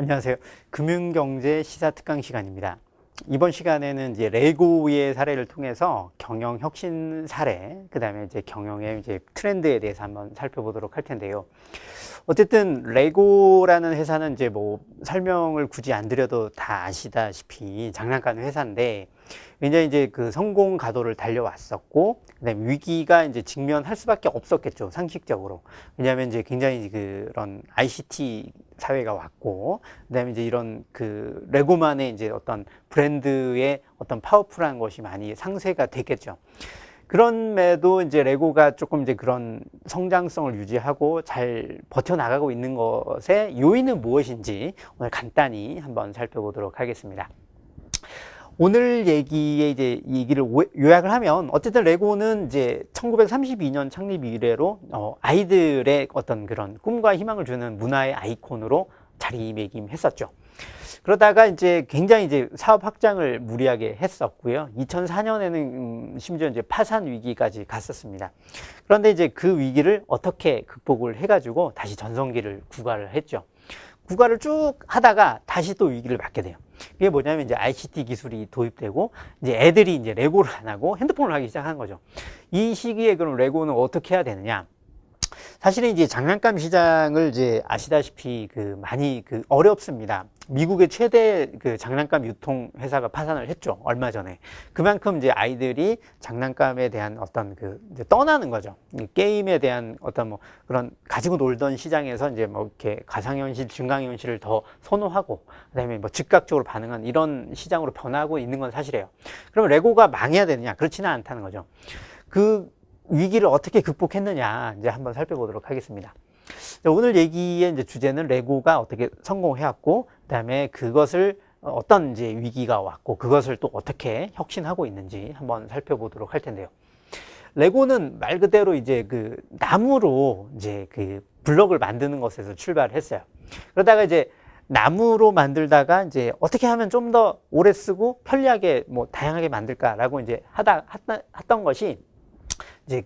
안녕하세요. 금융경제 시사 특강 시간입니다. 이번 시간에는 이제 레고의 사례를 통해서 경영 혁신 사례, 그 다음에 이제 경영의 이제 트렌드에 대해서 한번 살펴보도록 할 텐데요. 어쨌든 레고라는 회사는 이제 뭐 설명을 굳이 안 드려도 다 아시다시피 장난감 회사인데, 굉장히 이제 그 성공 가도를 달려왔었고, 그다음에 위기가 이제 직면할 수밖에 없었겠죠, 상식적으로. 왜냐하면 이제 굉장히 그런 ICT 사회가 왔고, 그다음에 이제 이런 그 레고만의 이제 어떤 브랜드의 어떤 파워풀한 것이 많이 상쇄가 됐겠죠. 그럼에도 이제 레고가 조금 이제 그런 성장성을 유지하고 잘 버텨나가고 있는 것의 요인은 무엇인지 오늘 간단히 한번 살펴보도록 하겠습니다. 오늘 얘기에 이제 얘기를 요약을 하면, 어쨌든 레고는 이제 1932년 창립 이래로 아이들의 어떤 그런 꿈과 희망을 주는 문화의 아이콘으로 자리매김했었죠. 그러다가 이제 굉장히 이제 사업 확장을 무리하게 했었고요. 2004년에는 심지어 이제 파산 위기까지 갔었습니다. 그런데 이제 그 위기를 어떻게 극복을 해가지고 다시 전성기를 구가를 했죠. 구가를 쭉 하다가 다시 또 위기를 맞게 돼요. 이게 뭐냐면 이제 ICT 기술이 도입되고, 이제 애들이 이제 레고를 안 하고 핸드폰을 하기 시작한 거죠. 이 시기에 그럼 레고는 어떻게 해야 되느냐? 사실은 이제 장난감 시장을 이제 아시다시피 많이 어렵습니다. 미국의 최대 장난감 유통 회사가 파산을 했죠, 얼마 전에. 그만큼 이제 아이들이 장난감에 대한 어떤 이제 떠나는 거죠. 게임에 대한 어떤 뭐 그런 가지고 놀던 시장에서 이제 뭐 이렇게 가상현실, 증강현실을 더 선호하고, 그다음에 뭐 즉각적으로 반응한 이런 시장으로 변하고 있는 건 사실이에요. 그러면 레고가 망해야 되느냐? 그렇지는 않다는 거죠. 위기를 어떻게 극복했느냐 이제 한번 살펴보도록 하겠습니다. 오늘 얘기의 이제 주제는 레고가 어떻게 성공해왔고, 그다음에 그것을 어떤 이제 위기가 왔고, 그것을 또 어떻게 혁신하고 있는지 한번 살펴보도록 할 텐데요. 레고는 말 그대로 이제 나무로 이제 블럭을 만드는 것에서 출발했어요. 그러다가 이제 나무로 만들다가 이제 어떻게 하면 좀 더 오래 쓰고 편리하게 뭐 다양하게 만들까라고 이제 했던 것이 이제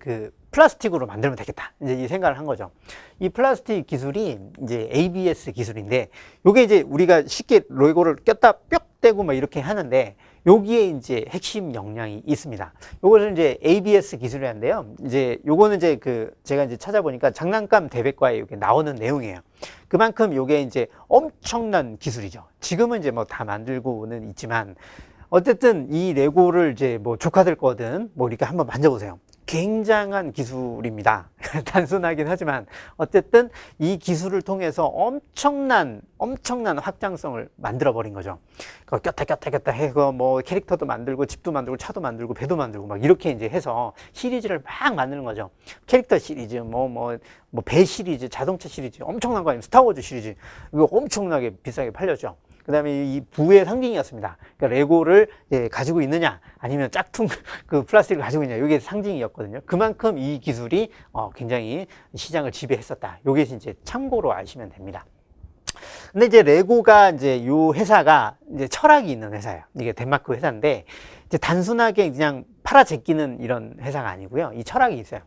플라스틱으로 만들면 되겠다, 이제 이 생각을 한 거죠. 이 플라스틱 기술이 이제 ABS 기술인데, 요게 이제 우리가 쉽게 레고를 꼈다 뿅 떼고 막 이렇게 하는데, 여기에 이제 핵심 역량이 있습니다. 요것을 이제 ABS 기술이라는데요. 이제 요거는 이제 제가 이제 찾아보니까 장난감 대백과에 이게 나오는 내용이에요. 그만큼 요게 이제 엄청난 기술이죠. 지금은 이제 뭐 다 만들고는 있지만, 어쨌든 이 레고를 이제 뭐 조카들 거든 뭐 이렇게 한번 만져보세요. 굉장한 기술입니다. 단순하긴 하지만 어쨌든 이 기술을 통해서 엄청난 확장성을 만들어 버린 거죠. 꼈다 해서 뭐 캐릭터도 만들고 집도 만들고 차도 만들고 배도 만들고 막 이렇게 이제 해서 시리즈를 막 만드는 거죠. 캐릭터 시리즈, 배 시리즈, 자동차 시리즈, 엄청난 거 아니면 스타워즈 시리즈, 이거 엄청나게 비싸게 팔렸죠. 그 다음에 이 부의 상징이었습니다. 그러니까 레고를 가지고 있느냐, 아니면 짝퉁 플라스틱을 가지고 있느냐, 이게 상징이었거든요. 그만큼 이 기술이 굉장히 시장을 지배했었다. 요게 이제 참고로 아시면 됩니다. 근데 이제 레고가 이제 요 회사가 이제 철학이 있는 회사예요. 이게 덴마크 회사인데, 이제 단순하게 그냥 팔아 제끼는 이런 회사가 아니고요. 이 철학이 있어요.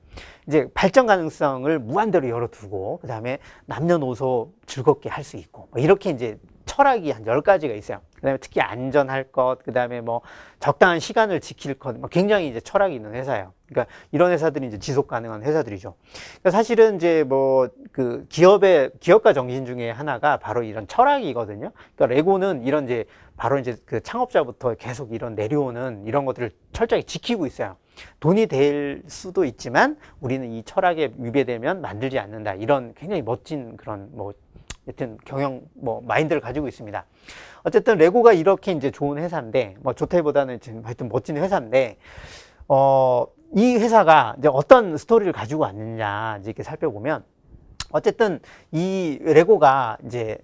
이제 발전 가능성을 무한대로 열어두고, 그 다음에 남녀노소 즐겁게 할 수 있고, 이렇게 이제 철학이 한 10가지가 있어요. 그 다음에 특히 안전할 것, 그 다음에 뭐 적당한 시간을 지킬 것, 굉장히 이제 철학이 있는 회사예요. 그러니까 이런 회사들이 이제 지속 가능한 회사들이죠. 그러니까 사실은 이제 뭐 기업가 정신 중에 하나가 바로 이런 철학이거든요. 그러니까 레고는 이런 이제 바로 이제 창업자부터 계속 이런 내려오는 이런 것들을 철저히 지키고 있어요. 돈이 될 수도 있지만 우리는 이 철학에 위배되면 만들지 않는다. 이런 굉장히 멋진 그런 여튼 경영 마인드를 가지고 있습니다. 어쨌든 레고가 이렇게 이제 좋은 회사인데, 좋다기보다는 지금 하여튼 멋진 회사인데, 이 회사가 이제 어떤 스토리를 가지고 왔느냐 이제 이렇게 살펴보면, 어쨌든 이 레고가 이제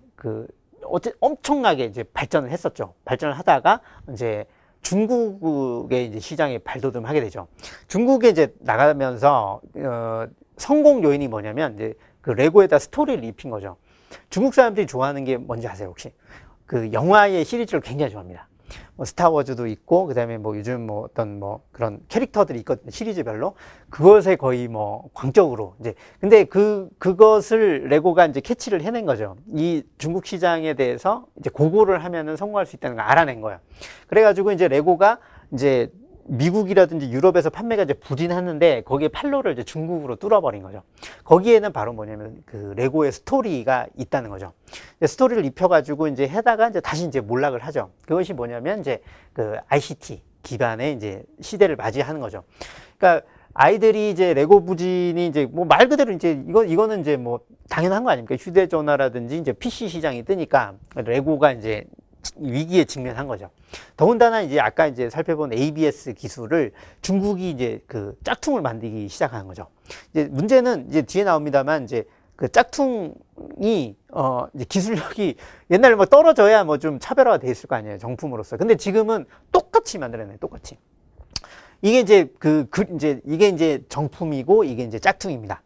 엄청나게 이제 발전을 했었죠. 발전을 하다가 이제 중국의 이제 시장에 발돋움하게 되죠. 중국에 이제 나가면서 성공 요인이 뭐냐면, 이제 레고에다 스토리를 입힌 거죠. 중국 사람들이 좋아하는 게 뭔지 아세요, 혹시? 영화의 시리즈를 굉장히 좋아합니다. 뭐 스타워즈도 있고, 그 다음에 뭐 요즘 뭐 어떤 뭐 그런 캐릭터들이 있거든요. 시리즈별로. 그것에 거의 뭐 광적으로 이제. 근데 그것을 레고가 이제 캐치를 해낸 거죠. 이 중국 시장에 대해서 이제 고고를 하면은 성공할 수 있다는 걸 알아낸 거예요. 그래가지고 이제 레고가 이제 미국이라든지 유럽에서 판매가 이제 부진하는데 거기에 판로를 이제 중국으로 뚫어버린 거죠. 거기에는 바로 뭐냐면 그 레고의 스토리가 있다는 거죠. 스토리를 입혀가지고 이제 해다가 이제 다시 이제 몰락을 하죠. 그것이 뭐냐면 이제 그 ICT 기반의 이제 시대를 맞이하는 거죠. 그러니까 아이들이 이제 레고 부진이 이제 뭐 말 그대로 이제 이거는 이제 뭐 당연한 거 아닙니까? 휴대전화라든지 이제 PC 시장이 뜨니까 레고가 이제 위기에 직면한 거죠. 더군다나 이제 아까 이제 살펴본 ABS 기술을 중국이 이제 그 짝퉁을 만들기 시작한 거죠. 이제 문제는 이제 뒤에 나옵니다만 이제 그 짝퉁이 이제 기술력이 옛날에 뭐 떨어져야 뭐 좀 차별화가 돼 있을 거 아니에요. 정품으로서. 근데 지금은 똑같이 만들어내요. 똑같이. 이게 이제 이게 이제 정품이고 이게 이제 짝퉁입니다.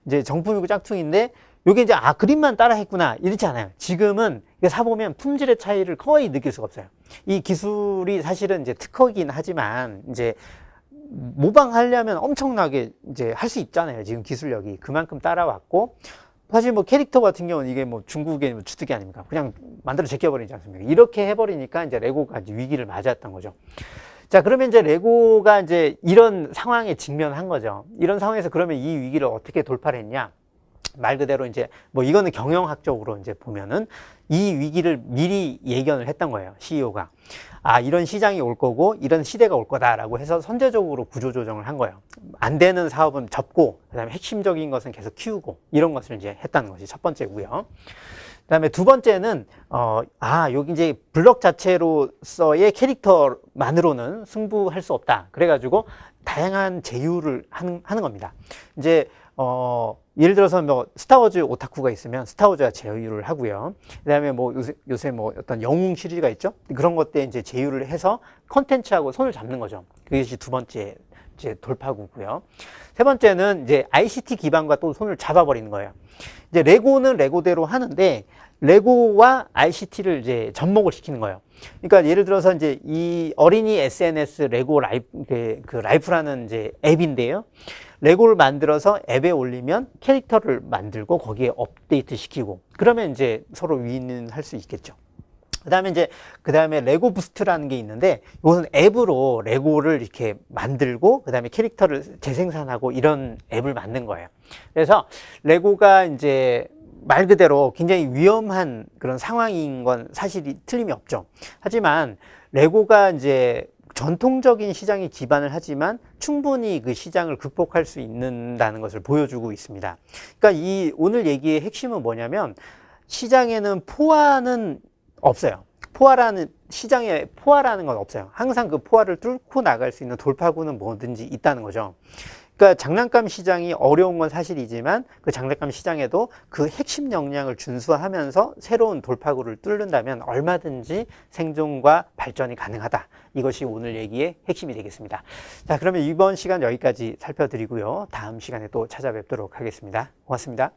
이제 정품이고 짝퉁인데 요게 이제 그림만 따라 했구나 이렇지 않아요. 지금은 이게 사보면 품질의 차이를 거의 느낄 수가 없어요. 이 기술이 사실은 이제 특허이긴 하지만 이제 모방하려면 엄청나게 이제 할 수 있잖아요. 지금 기술력이 그만큼 따라왔고, 사실 뭐 캐릭터 같은 경우는 이게 뭐 중국의 주특기 아닙니까? 그냥 만들어 제껴버리지 않습니까? 이렇게 해버리니까 이제 레고가 이제 위기를 맞았던 거죠. 자, 그러면 이제 레고가 이제 이런 상황에 직면한 거죠. 이런 상황에서 그러면 이 위기를 어떻게 돌파를 했냐? 말 그대로 이제 뭐 이거는 경영학적으로 이제 보면은 이 위기를 미리 예견을 했던 거예요. CEO가. 이런 시장이 올 거고 이런 시대가 올 거다라고 해서 선제적으로 구조조정을 한 거예요. 안 되는 사업은 접고 그다음에 핵심적인 것은 계속 키우고 이런 것을 이제 했다는 것이 첫 번째고요. 그다음에 두 번째는 여기 이제 블록 자체로서의 캐릭터만으로는 승부할 수 없다. 그래가지고 다양한 제휴를 하는 겁니다. 이제 예를 들어서 뭐 스타워즈 오타쿠가 있으면 스타워즈와 제휴를 하고요. 그다음에 뭐 요새 뭐 어떤 영웅 시리즈가 있죠. 그런 것들에 이제 제휴를 해서 컨텐츠하고 손을 잡는 거죠. 그것이 두 번째 이제 돌파구고요. 세 번째는 이제 ICT 기반과 또 손을 잡아버리는 거예요. 이제 레고는 레고대로 하는데 레고와 ICT를 이제 접목을 시키는 거예요. 그러니까 예를 들어서 이제 이 어린이 SNS 레고 라이프라는 이제 앱인데요. 레고를 만들어서 앱에 올리면 캐릭터를 만들고 거기에 업데이트 시키고 그러면 이제 서로 윈윈할 수 있겠죠. 그 다음에 레고 부스트라는 게 있는데 이것은 앱으로 레고를 이렇게 만들고 그 다음에 캐릭터를 재생산하고 이런 앱을 만든 거예요. 그래서 레고가 이제 말 그대로 굉장히 위험한 그런 상황인 건 사실이 틀림이 없죠. 하지만 레고가 이제 전통적인 시장에 기반을 하지만 충분히 그 시장을 극복할 수 있는다는 것을 보여주고 있습니다. 그러니까 이 오늘 얘기의 핵심은 뭐냐면 시장에는 포화는 없어요. 시장에 포화라는 건 없어요. 항상 그 포화를 뚫고 나갈 수 있는 돌파구는 뭐든지 있다는 거죠. 그러니까 장난감 시장이 어려운 건 사실이지만 그 장난감 시장에도 그 핵심 역량을 준수하면서 새로운 돌파구를 뚫는다면 얼마든지 생존과 발전이 가능하다. 이것이 오늘 얘기의 핵심이 되겠습니다. 자, 그러면 이번 시간 여기까지 살펴드리고요. 다음 시간에 또 찾아뵙도록 하겠습니다. 고맙습니다.